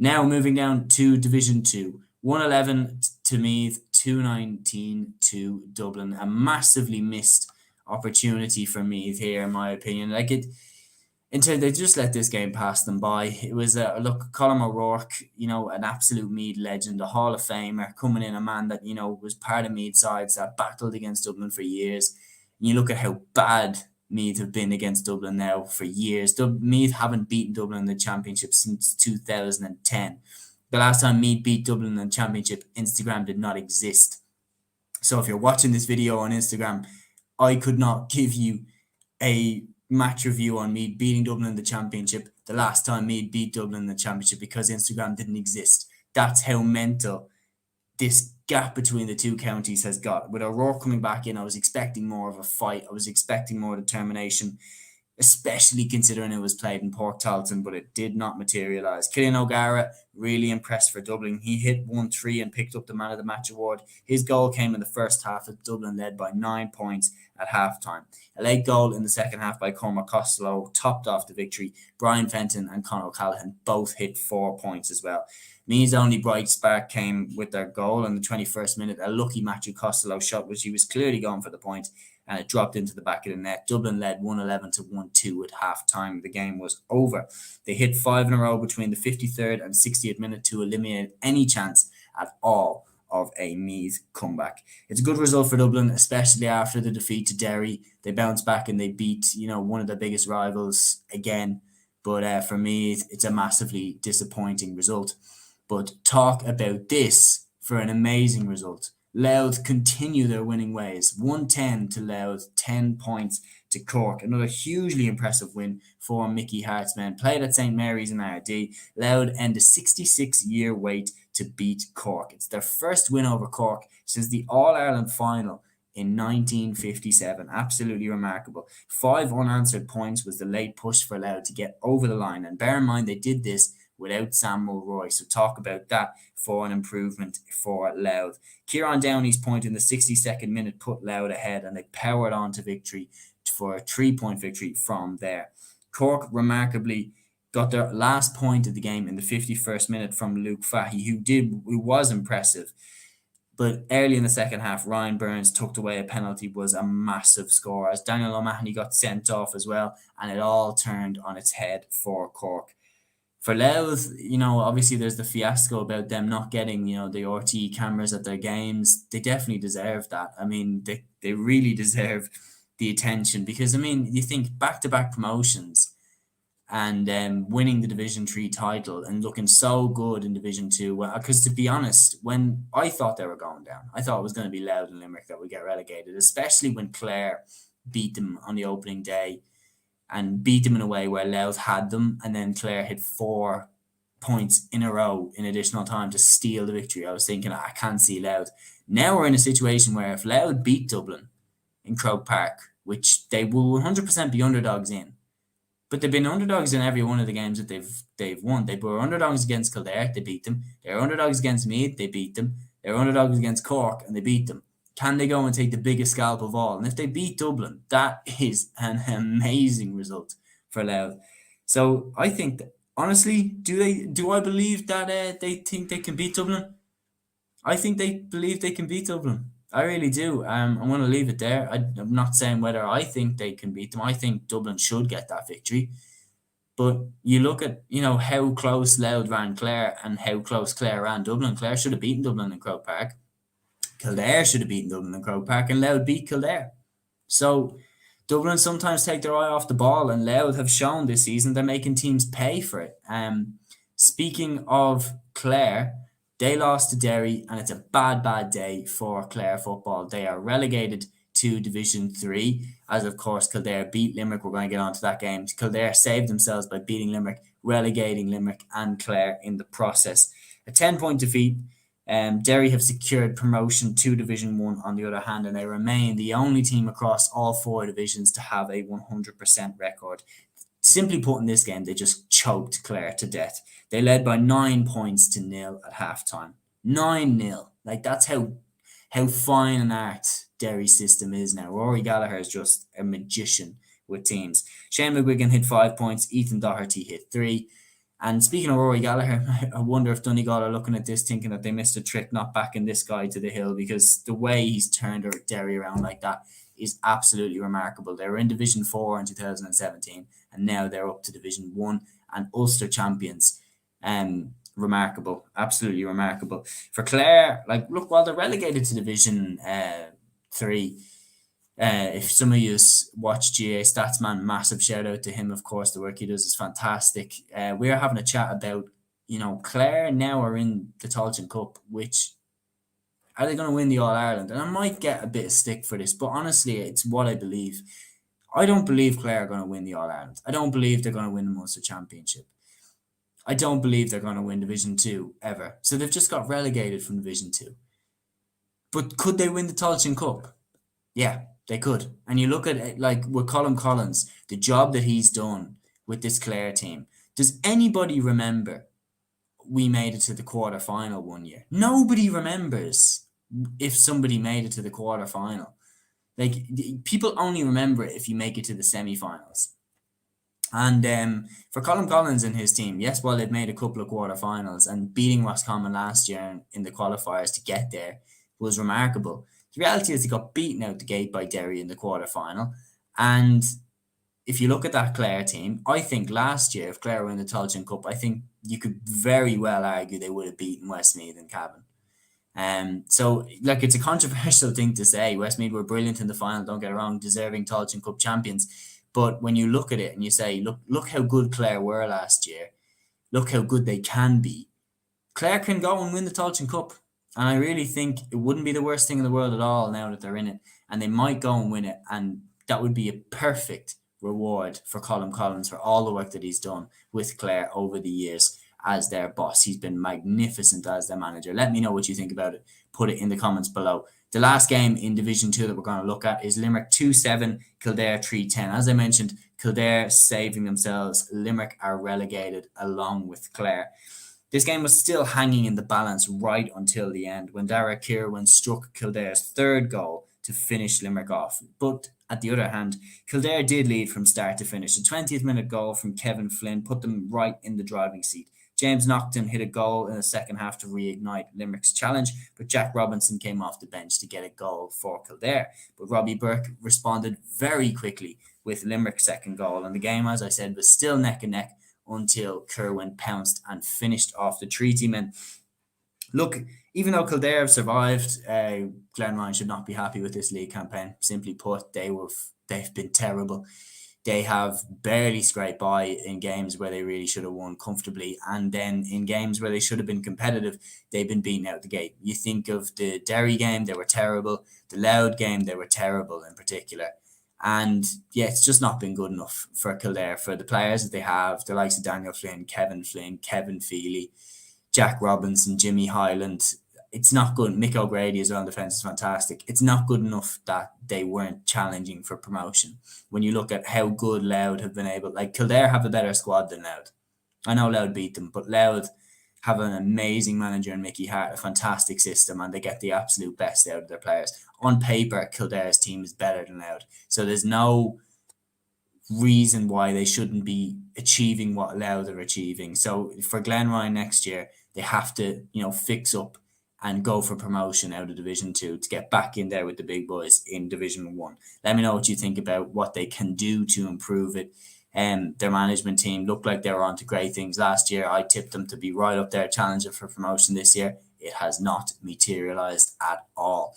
Now moving down to Division 2. 111 to Meath, 219 to Dublin. A massively missed opportunity for Meath here, in my opinion. They just let this game pass them by. It was Colm O'Rourke, an absolute Meath legend, a Hall of Famer, coming in, a man that was part of Meath sides that battled against Dublin for years. And you look at how bad Meath have been against Dublin now for years. Meath haven't beaten Dublin in the championship since 2010. The last time Meath beat Dublin in the championship, Instagram did not exist. So if you're watching this video on Instagram, I could not give you a match review on Meath beating Dublin in the championship the last time Meath beat Dublin in the championship because Instagram didn't exist. That's how mental this gap between the two counties has got. With O'Rourke coming back in, I was expecting more of a fight. I was expecting more determination, especially considering it was played in Port Talton, but it did not materialise. Cillian O'Gara, really impressed for Dublin. He hit 1-3 and picked up the Man of the Match award. His goal came in the first half as Dublin led by 9 points at half-time. A late goal in the second half by Cormac Costello topped off the victory. Brian Fenton and Conor O'Callaghan both hit 4 points as well. Meath's only bright spark came with their goal in the 21st minute, a lucky Matthew Costello shot, which he was clearly going for the point, and it dropped into the back of the net. Dublin led 111 to 1-2 at half-time. The game was over. They hit 5 in a row between the 53rd and 60th minute to eliminate any chance at all of a Meath comeback. It's a good result for Dublin, especially after the defeat to Derry. They bounced back and they beat, one of their biggest rivals again. But for Meath, it's a massively disappointing result. But talk about this for an amazing result. Louth continue their winning ways. 110 to Louth, 10 points to Cork. Another hugely impressive win for Mickey Hart's men. Played at St. Mary's in Ardee. Louth end a 66-year wait to beat Cork. It's their first win over Cork since the All-Ireland final in 1957. Absolutely remarkable. 5 unanswered points was the late push for Louth to get over the line. And bear in mind, they did this without Sam Mulroy. So talk about that for an improvement for Louth. Kieran Downey's point in the 62nd minute put Louth ahead, and they powered on to victory for a 3-point victory from there. Cork remarkably got their last point of the game in the 51st minute from Luke Fahey, who was impressive. But early in the second half, Ryan Burns tucked away a penalty, was a massive score, as Daniel O'Mahony got sent off as well, and it all turned on its head for Cork. For Louth, obviously there's the fiasco about them not getting, the RTE cameras at their games. They definitely deserve that. I mean, they really deserve the attention because, you think back-to-back promotions and winning the Division 3 title and looking so good in Division 2. Because to be honest, when I thought they were going down, I thought it was going to be Louth and Limerick that would get relegated, especially when Clare beat them on the opening day and beat them in a way where Louth had them, and then Clare hit 4 points in a row in additional time to steal the victory. I was thinking, I can't see Louth. Now we're in a situation where if Louth beat Dublin in Croke Park, which they will 100% be underdogs in, but they've been underdogs in every one of the games that they've won. They were underdogs against Kildare, they beat them. They were underdogs against Meath, they beat them. They were underdogs against Cork, and they beat them. Can they go and take the biggest scalp of all? And if they beat Dublin, that is an amazing result for Louth. So I think that, honestly, do I believe that they think they can beat Dublin? I think they believe they can beat Dublin. I really do. I'm going to leave it there. I'm not saying whether I think they can beat them. I think Dublin should get that victory. But you look at, how close Louth ran Clare and how close Clare ran Dublin. Clare should have beaten Dublin in Croke Park. Kildare should have beaten Dublin in Croke Park, and Louth beat Kildare. So Dublin sometimes take their eye off the ball, and Louth have shown this season they're making teams pay for it. Speaking of Clare, they lost to Derry, and it's a bad day for Clare football. They are relegated to Division 3, as of course Kildare beat Limerick. We're going to get on to that game. Kildare saved themselves by beating Limerick, relegating Limerick and Clare in the process. A 10-point defeat. Derry have secured promotion to Division 1 on the other hand, and they remain the only team across all 4 divisions to have a 100% record. Simply put, in this game, they just choked Clare to death. They led by 9 points to 0 at halftime. 9-0. Like, that's how fine an art Derry's system is now. Rory Gallagher is just a magician with teams. Shane McGuigan hit 5 points. Ethan Doherty hit 3. And speaking of Rory Gallagher, I wonder if Donegal are looking at this thinking that they missed a trick not backing this guy to the hill, because the way he's turned Derry around like that is absolutely remarkable. They were in Division 4 in 2017 and now they're up to Division 1 and Ulster champions. Remarkable, absolutely remarkable. For Clare, like, look, while they're relegated to Division 3, if some of you watch GAA Statsman, massive shout out to him, of course. The work he does is fantastic. We're having a chat about, Clare now are in the Tailteann Cup, which, are they going to win the All Ireland? And I might get a bit of stick for this, but honestly, it's what I believe. I don't believe Clare are going to win the All Ireland. I don't believe they're going to win the Munster Championship. I don't believe they're going to win Division 2 ever. So they've just got relegated from Division 2. But could they win the Tailteann Cup? Yeah, they could. And you look at it, like with Colin Collins, the job that he's done with this Clare team. Does anybody remember we made it to the quarter final one year? Nobody remembers if somebody made it to the quarter final. Like, people only remember it if you make it to the semi-finals. And for Colin Collins and his team, yes, well, they've made a couple of quarterfinals, and beating Roscommon last year in the qualifiers to get there was remarkable. The reality is they got beaten out the gate by Derry in the quarterfinal. And if you look at that Clare team, I think last year, if Clare were in the Tailteann Cup, I think you could very well argue they would have beaten Westmeath and Cavan. So, like, it's a controversial thing to say. Westmeath were brilliant in the final, don't get it wrong, deserving Tailteann Cup champions. But when you look at it and you say, look how good Clare were last year, look how good they can be, Clare can go and win the Tailteann Cup. And I really think it wouldn't be the worst thing in the world at all now that they're in it. And they might go and win it. And that would be a perfect reward for Colin Collins for all the work that he's done with Clare over the years as their boss. He's been magnificent as their manager. Let me know what you think about it. Put it in the comments below. The last game in Division 2 that we're going to look at is Limerick 2-7, Kildare 3-10. As I mentioned, Kildare saving themselves. Limerick are relegated along with Clare. This game was still hanging in the balance right until the end when Dara Kirwan struck Kildare's third goal to finish Limerick off. But at the other hand, Kildare did lead from start to finish. The 20th minute goal from Kevin Flynn put them right in the driving seat. James Naughton hit a goal in the second half to reignite Limerick's challenge, but Jack Robinson came off the bench to get a goal for Kildare. But Robbie Burke responded very quickly with Limerick's second goal, and the game, as I said, was still neck and neck until Kirwan pounced and finished off the Treaty men. Look, even though Kildare have survived, Glenryan should not be happy with this league campaign. Simply put, they've been terrible. They have barely scraped by in games where they really should have won comfortably. And then in games where they should have been competitive, they've been beaten out the gate. You think of the Derry game, they were terrible. The Louth game, they were terrible in particular. And yeah, it's just not been good enough for Kildare, for the players that they have, the likes of Daniel Flynn, Kevin Feely, Jack Robinson, Jimmy Hyland. It's not good. Mick O'Grady as well in defence is fantastic. It's not good enough that they weren't challenging for promotion. When you look at how good Louth have been able, like, Kildare have a better squad than Louth. I know Louth beat them, but Louth have an amazing manager in Mickey Hart, a fantastic system, and they get the absolute best out of their players. On paper, Kildare's team is better than Louth. So there's no reason why they shouldn't be achieving what Louth are achieving. So for Glenryan next year, they have to, fix up and go for promotion out of Division 2 to get back in there with the big boys in Division 1. Let me know what you think about what they can do to improve it. Their management team looked like they were on to great things last year. I tipped them to be right up there challenging for promotion this year. It has not materialized at all.